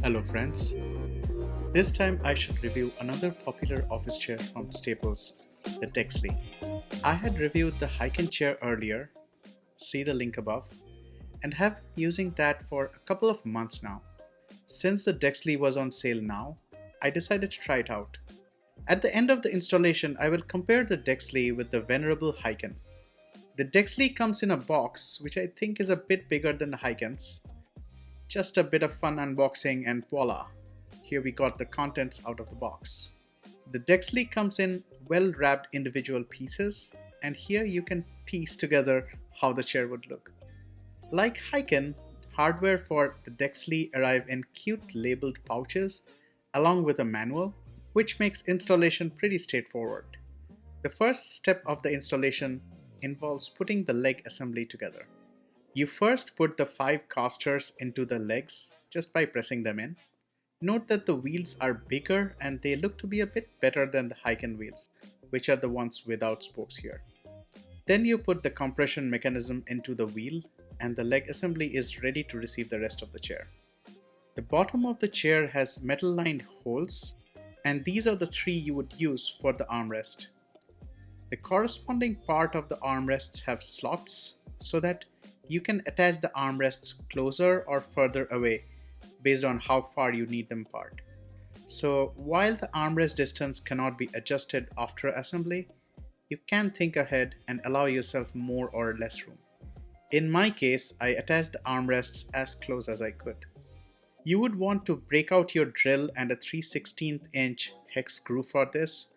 Hello friends, this time I should review another popular office chair from Staples, the Dexley. I had reviewed the Hyken chair earlier, see the link above, and have been using that for a couple of months now. Since the Dexley was on sale now, I decided to try it out. At the end of the installation, I will compare the Dexley with the venerable Hyken. The Dexley comes in a box which I think is a bit bigger than the Hyken's. Just a bit of fun unboxing and voila, here we got the contents out of the box. The Dexley comes in well wrapped individual pieces, and here you can piece together how the chair would look. Like Hyken, hardware for the Dexley arrive in cute labeled pouches along with a manual, which makes installation pretty straightforward. The first step of the installation involves putting the leg assembly together. You first put the 5 casters into the legs just by pressing them in. Note that the wheels are bigger and they look to be a bit better than the Hyken wheels, which are the ones without spokes here. Then you put the compression mechanism into the wheel and the leg assembly is ready to receive the rest of the chair. The bottom of the chair has metal lined holes, and these are the 3 you would use for the armrest. The corresponding part of the armrests have slots so that you can attach the armrests closer or further away based on how far you need them apart. So while the armrest distance cannot be adjusted after assembly, you can think ahead and allow yourself more or less room. In my case, I attached the armrests as close as I could. You would want to break out your drill and a 3/16 inch hex screw for this.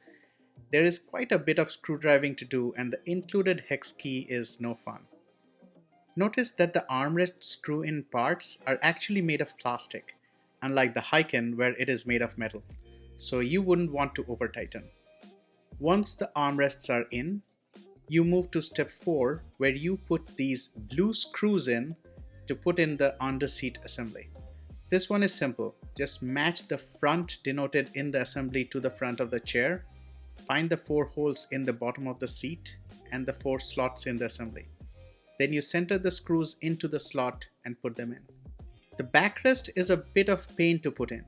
There is quite a bit of screwdriving to do and the included hex key is no fun. Notice that the armrest screw-in parts are actually made of plastic, unlike the Hyken where it is made of metal, so you wouldn't want to over-tighten. Once the armrests are in, you move to step 4 where you put these blue screws in to put in the under-seat assembly. This one is simple, just match the front denoted in the assembly to the front of the chair, find the 4 holes in the bottom of the seat and the 4 slots in the assembly. Then you center the screws into the slot and put them in. The backrest is a bit of pain to put in.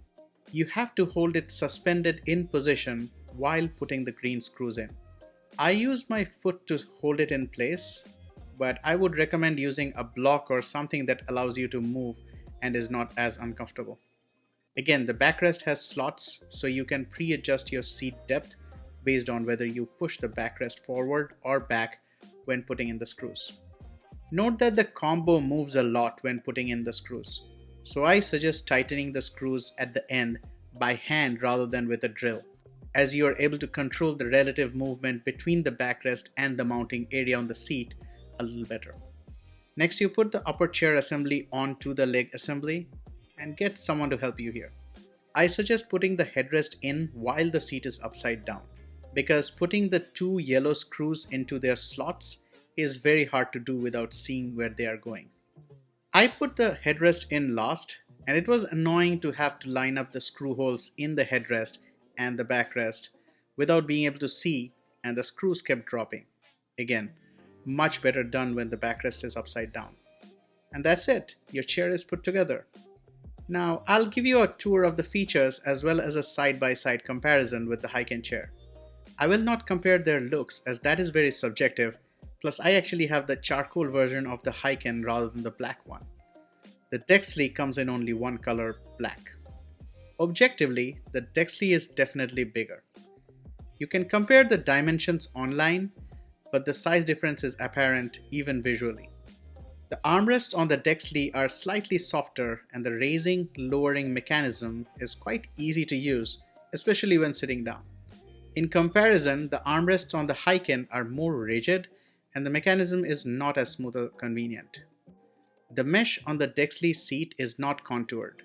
You have to hold it suspended in position while putting the green screws in. I used my foot to hold it in place, but I would recommend using a block or something that allows you to move and is not as uncomfortable. Again, the backrest has slots, so you can pre-adjust your seat depth based on whether you push the backrest forward or back when putting in the screws. Note that the combo moves a lot when putting in the screws, so I suggest tightening the screws at the end by hand rather than with a drill, as you are able to control the relative movement between the backrest and the mounting area on the seat a little better. Next, you put the upper chair assembly onto the leg assembly and get someone to help you here. I suggest putting the headrest in while the seat is upside down, because putting the 2 yellow screws into their slots is very hard to do without seeing where they are going. I put the headrest in last, and it was annoying to have to line up the screw holes in the headrest and the backrest without being able to see, and the screws kept dropping. Again, much better done when the backrest is upside down. And that's it, your chair is put together. Now I'll give you a tour of the features as well as a side-by-side comparison with the Hyken chair. I will not compare their looks as that is very subjective. Plus, I actually have the charcoal version of the Hyken rather than the black one. The Dexley comes in only one color, black. Objectively, the Dexley is definitely bigger. You can compare the dimensions online, but the size difference is apparent even visually. The armrests on the Dexley are slightly softer and the raising, lowering mechanism is quite easy to use, especially when sitting down. In comparison, the armrests on the Hyken are more rigid and the mechanism is not as smooth or convenient. The mesh on the Dexley seat is not contoured.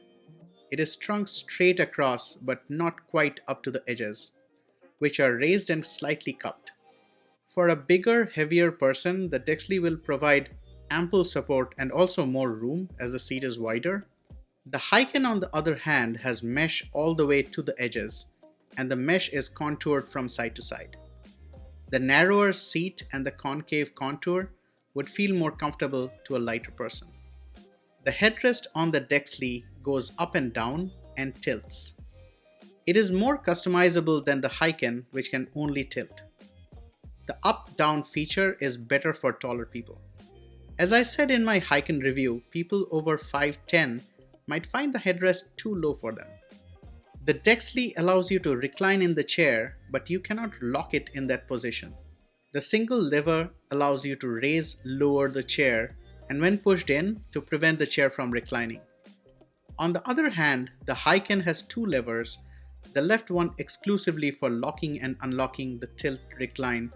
It is strung straight across but not quite up to the edges, which are raised and slightly cupped. For a bigger, heavier person, the Dexley will provide ample support and also more room as the seat is wider. The Hyken, on the other hand, has mesh all the way to the edges, and the mesh is contoured from side to side. The narrower seat and the concave contour would feel more comfortable to a lighter person. The headrest on the Dexley goes up and down and tilts. It is more customizable than the Hyken, which can only tilt. The up-down feature is better for taller people. As I said in my Hyken review, people over 5'10" might find the headrest too low for them. The Dexley allows you to recline in the chair, but you cannot lock it in that position. The single lever allows you to raise, lower the chair, and when pushed in, to prevent the chair from reclining. On the other hand, the Hyken has two levers, the left one exclusively for locking and unlocking the tilt recline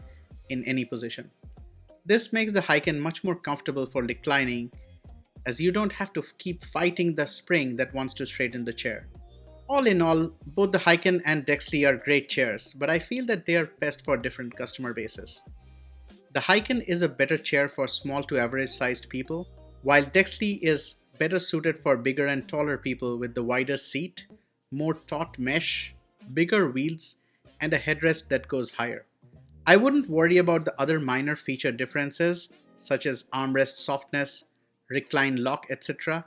in any position. This makes the Hyken much more comfortable for reclining, as you don't have to keep fighting the spring that wants to straighten the chair. All in all, both the Hyken and Dexley are great chairs, but I feel that they are best for different customer bases. The Hyken is a better chair for small to average sized people, while Dexley is better suited for bigger and taller people with the wider seat, more taut mesh, bigger wheels, and a headrest that goes higher. I wouldn't worry about the other minor feature differences such as armrest softness, recline lock, etc.,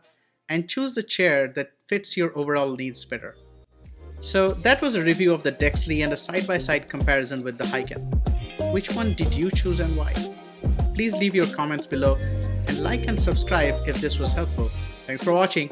and choose the chair that fits your overall needs better. So that was a review of the Dexley and a side-by-side comparison with the Hyken. Which one did you choose and why? Please leave your comments below and like and subscribe if this was helpful. Thanks for watching.